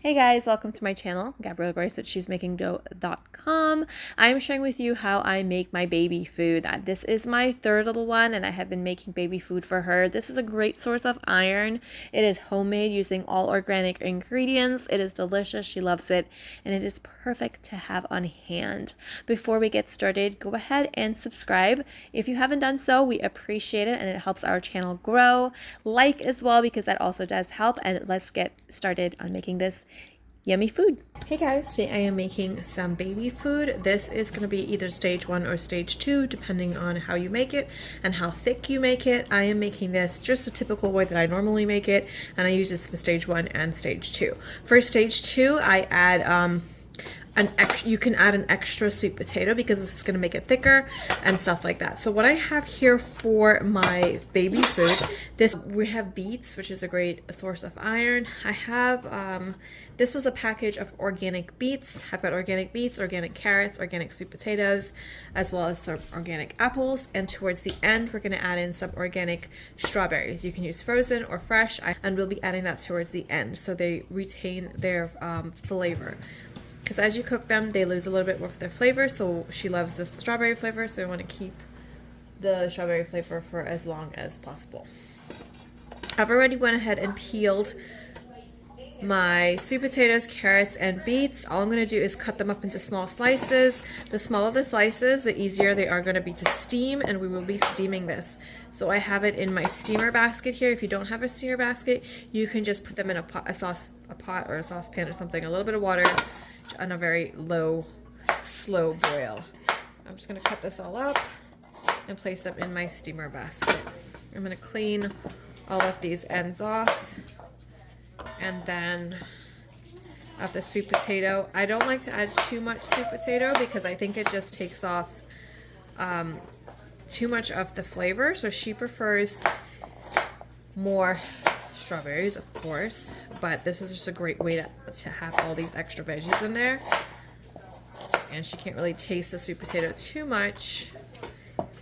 Hey guys, welcome to my channel, Gabrielle Grace at she'smakingdough.com. I'm sharing with you how I make my baby food. This is my third little one and I have been making baby food for her. This is a great source of iron. It is homemade using all organic ingredients. It is delicious. She loves it and it is perfect to have on hand. Before we get started, go ahead and subscribe. If you haven't done so, we appreciate it and it helps our channel grow. Like as well because that also does help, and let's get started on making this yummy food. Hey guys, today I am making some baby food. This is going to be either stage 1 or stage 2 depending on how you make it and how thick you make it. I am making this just a typical way that I normally make it, and I use this for stage 1 and stage 2. For stage 2 I add you can add an extra sweet potato because this is going to make it thicker and stuff like that. So what I have here for my baby food, we have beets, which is a great source of iron. I have this was a package of organic beets. I've got organic beets, organic carrots, organic sweet potatoes, as well as some organic apples. And towards the end, we're going to add in some organic strawberries. You can use frozen or fresh, and we'll be adding that towards the end so they retain their flavor. Because as you cook them, they lose a little bit more of their flavor. So she loves the strawberry flavor, so I want to keep the strawberry flavor for as long as possible. I've already went ahead and peeled my sweet potatoes, carrots, and beets. All I'm going to do is cut them up into small slices. The smaller the slices, the easier they are going to be to steam, and we will be steaming this. So I have it in my steamer basket here. If you don't have a steamer basket, you can just put them in a pot or a saucepan or something, a little bit of water on a very low, slow boil. I'm just going to cut this all up and place them in my steamer basket. I'm going to clean all of these ends off. And then of the sweet potato, I don't like to add too much sweet potato because I think it just takes off too much of the flavor. So she prefers more strawberries, of course, but this is just a great way to have all these extra veggies in there. And she can't really taste the sweet potato too much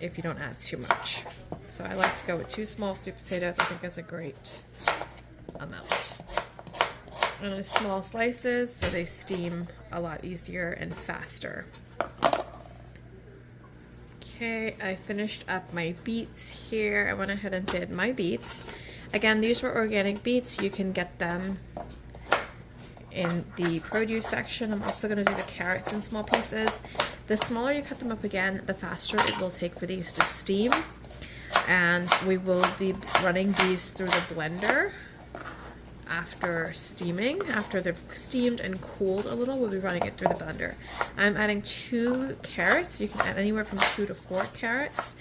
if you don't add too much. So I like to go with 2 small sweet potatoes. I think that's a great amount. And in small slices so they steam a lot easier and faster. Okay, I finished up my beets here. I went ahead and did my beets. Again, these were organic beets. You can get them in the produce section. I'm also going to do the carrots in small pieces. The smaller you cut them up again, the faster it will take for these to steam. And we will be running these through the blender after steaming. After they've steamed and cooled a little, we'll be running it through the blender. I'm adding 2 carrots. You can add anywhere from 2 to 4 carrots.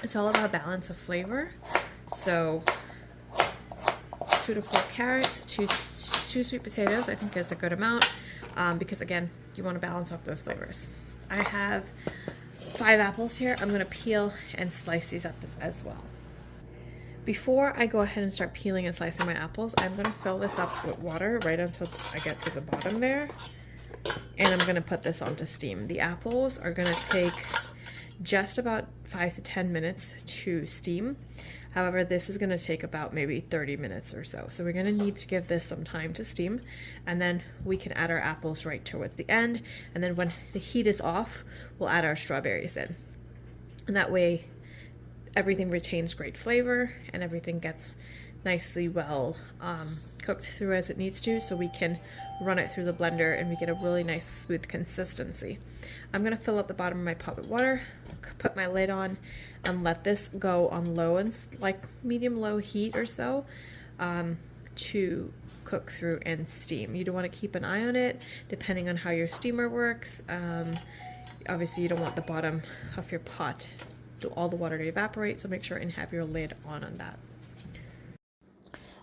It's all about balance of flavor. So 2 to 4 carrots, two sweet potatoes I think is a good amount because again, you want to balance off those flavors. I have 5 apples here. I'm going to peel and slice these up as well. Before I go ahead and start peeling and slicing my apples, I'm going to fill this up with water right until I get to the bottom there. And I'm going to put this on to steam. The apples are going to take just about 5 to 10 minutes to steam. However, this is going to take about maybe 30 minutes or so. So we're going to need to give this some time to steam. And then we can add our apples right towards the end. And then when the heat is off, we'll add our strawberries in. And that way, everything retains great flavor and everything gets nicely well cooked through as it needs to, so we can run it through the blender and we get a really nice smooth consistency. I'm going to fill up the bottom of my pot with water, put my lid on, and let this go on low and like medium-low heat or so to cook through and steam. You don't want to keep an eye on it depending on how your steamer works. Obviously you don't want the bottom of your pot all the water to evaporate, so make sure and have your lid on that.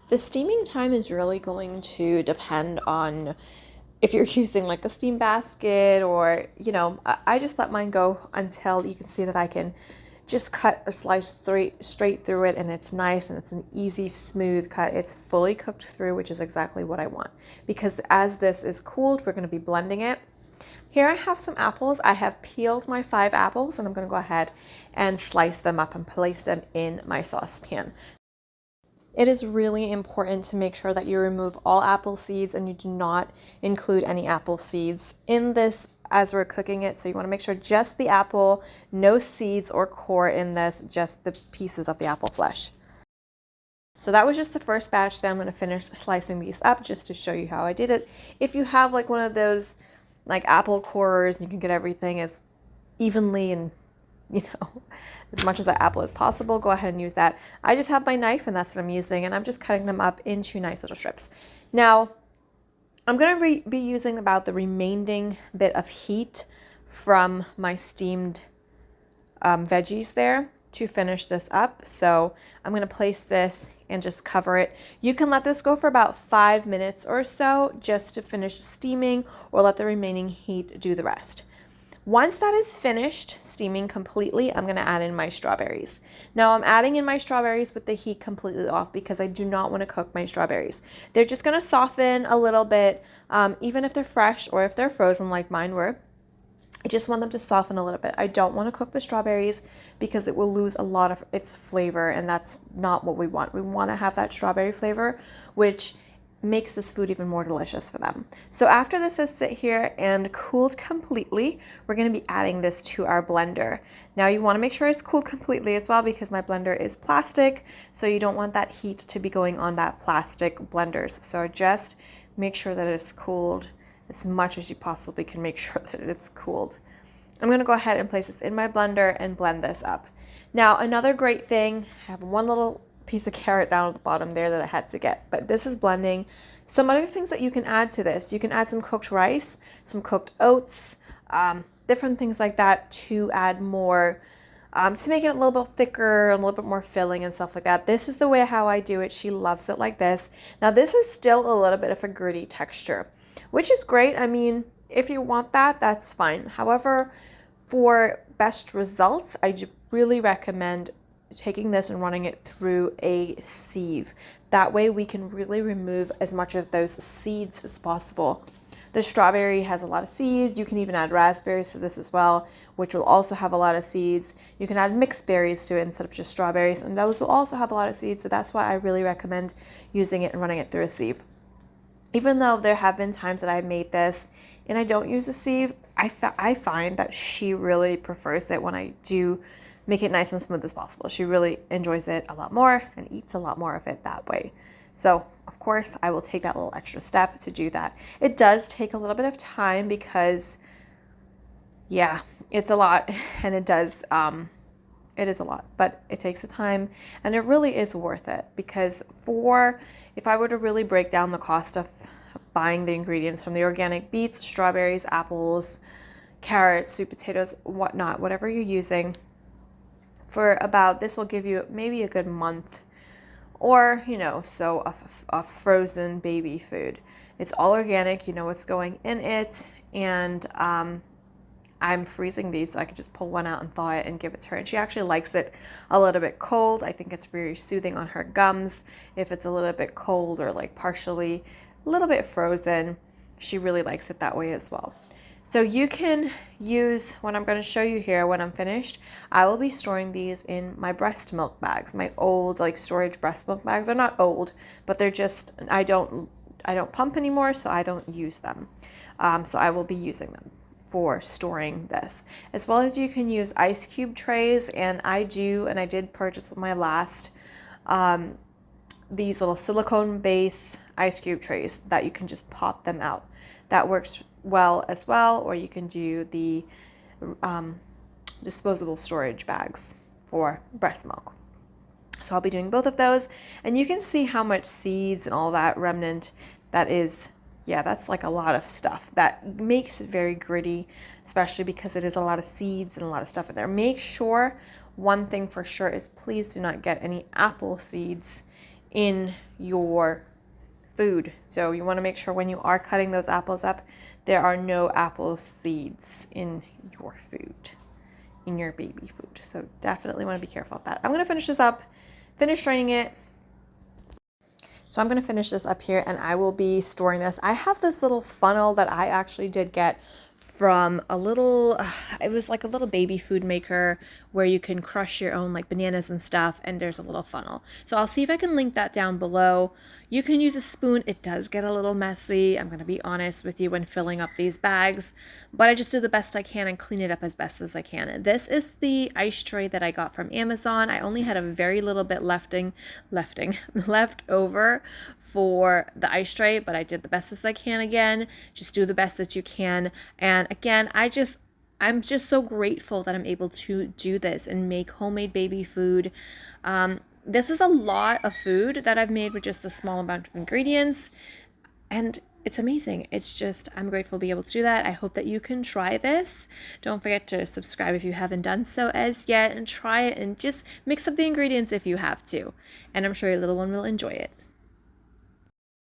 The steaming time is really going to depend on if you're using like a steam basket or, you know, I just let mine go until you can see that I can just cut or slice straight through it, and it's nice and it's an easy, smooth cut. It's fully cooked through, which is exactly what I want. Because as this is cooled, we're going to be blending it. Here I have some apples. I have peeled my 5 apples and I'm going to go ahead and slice them up and place them in my saucepan. It is really important to make sure that you remove all apple seeds and you do not include any apple seeds in this as we're cooking it. So you want to make sure just the apple, no seeds or core in this, just the pieces of the apple flesh. So that was just the first batch. Then I'm going to finish slicing these up just to show you how I did it. If you have like one of those like apple cores, you can get everything as evenly and as much as that apple as possible, go ahead and use that. I just have my knife and that's what I'm using, and I'm just cutting them up into nice little strips. Now, I'm going to be using about the remaining bit of heat from my steamed veggies there to finish this up. So I'm going to place this and just cover it. You can let this go for about 5 minutes or so just to finish steaming, or let the remaining heat do the rest. Once that is finished steaming completely, I'm going to add in my strawberries. Now I'm adding in my strawberries with the heat completely off because I do not want to cook my strawberries. They're just going to soften a little bit, even if they're fresh or if they're frozen like mine were. I just want them to soften a little bit. I don't want to cook the strawberries because it will lose a lot of its flavor, and that's not what we want. We want to have that strawberry flavor, which makes this food even more delicious for them. So after this has sit here and cooled completely, we're going to be adding this to our blender. Now you want to make sure it's cooled completely as well, because my blender is plastic, so you don't want that heat to be going on that plastic blenders. So just make sure that it's cooled as much as you possibly can. Make sure that it's cooled. I'm going to go ahead and place this in my blender and blend this up. Now another great thing, I have one little piece of carrot down at the bottom there that I had to get, but this is blending. Some other things that you can add to this, you can add some cooked rice, some cooked oats, different things like that to add more, to make it a little bit thicker, a little bit more filling and stuff like that. This is the way how I do it. She loves it like this. Now this is still a little bit of a gritty texture, which is great. I mean, if you want that, that's fine. However, for best results, I really recommend taking this and running it through a sieve. That way we can really remove as much of those seeds as possible. The strawberry has a lot of seeds. You can even add raspberries to this as well, which will also have a lot of seeds. You can add mixed berries to it instead of just strawberries, and those will also have a lot of seeds. So that's why I really recommend using it and running it through a sieve. Even though there have been times that I've made this and I don't use a sieve, I find that she really prefers it when I do make it nice and smooth as possible. She really enjoys it a lot more and eats a lot more of it that way. So of course I will take that little extra step to do that. It does take a little bit of time because yeah, it's a lot, and it is a lot, but it takes the time and it really is worth it, because if I were to really break down the cost of buying the ingredients from the organic beets, strawberries, apples, carrots, sweet potatoes, whatnot, whatever you're using, for about, this will give you maybe a good month or, so of frozen baby food. It's all organic, what's going in it, and I'm freezing these so I can just pull one out and thaw it and give it to her. And she actually likes it a little bit cold. I think it's very soothing on her gums if it's a little bit cold or like partially a little bit frozen. She really likes it that way as well. So you can use, what I'm going to show you here when I'm finished, I will be storing these in my breast milk bags, my old like storage breast milk bags. They're not old, but they're just, I don't pump anymore, so I don't use them. So I will be using them for storing this, as well as you can use ice cube trays. And I did purchase with my last these little silicone base ice cube trays that you can just pop them out. That works well as well, or you can do the disposable storage bags for breast milk. So I'll be doing both of those, and you can see how much seeds and all that remnant that is. Yeah, that's like a lot of stuff that makes it very gritty, especially because it is a lot of seeds and a lot of stuff in there. Make sure, one thing for sure is, please do not get any apple seeds in your food. So you want to make sure when you are cutting those apples up, there are no apple seeds in your food, in your baby food. So definitely want to be careful of that. I'm going to finish this up, finish draining it. So I'm going to finish this up here, and I will be storing this. I have this little funnel that I actually did get from a little, it was like a little baby food maker where you can crush your own like bananas and stuff, and there's a little funnel. So I'll see if I can link that down below. You can use a spoon. It does get a little messy, I'm gonna be honest with you, when filling up these bags, but I just do the best I can and clean it up as best as I can. This is the ice tray that I got from Amazon. I only had a very little bit left over for the ice tray, but I did the best as I can. Again, just do the best that you can. And again, I'm just so grateful that I'm able to do this and make homemade baby food. This is a lot of food that I've made with just a small amount of ingredients, and it's amazing. It's just, I'm grateful to be able to do that. I hope that you can try this. Don't forget to subscribe if you haven't done so as yet, and try it and just mix up the ingredients if you have to. And I'm sure your little one will enjoy it.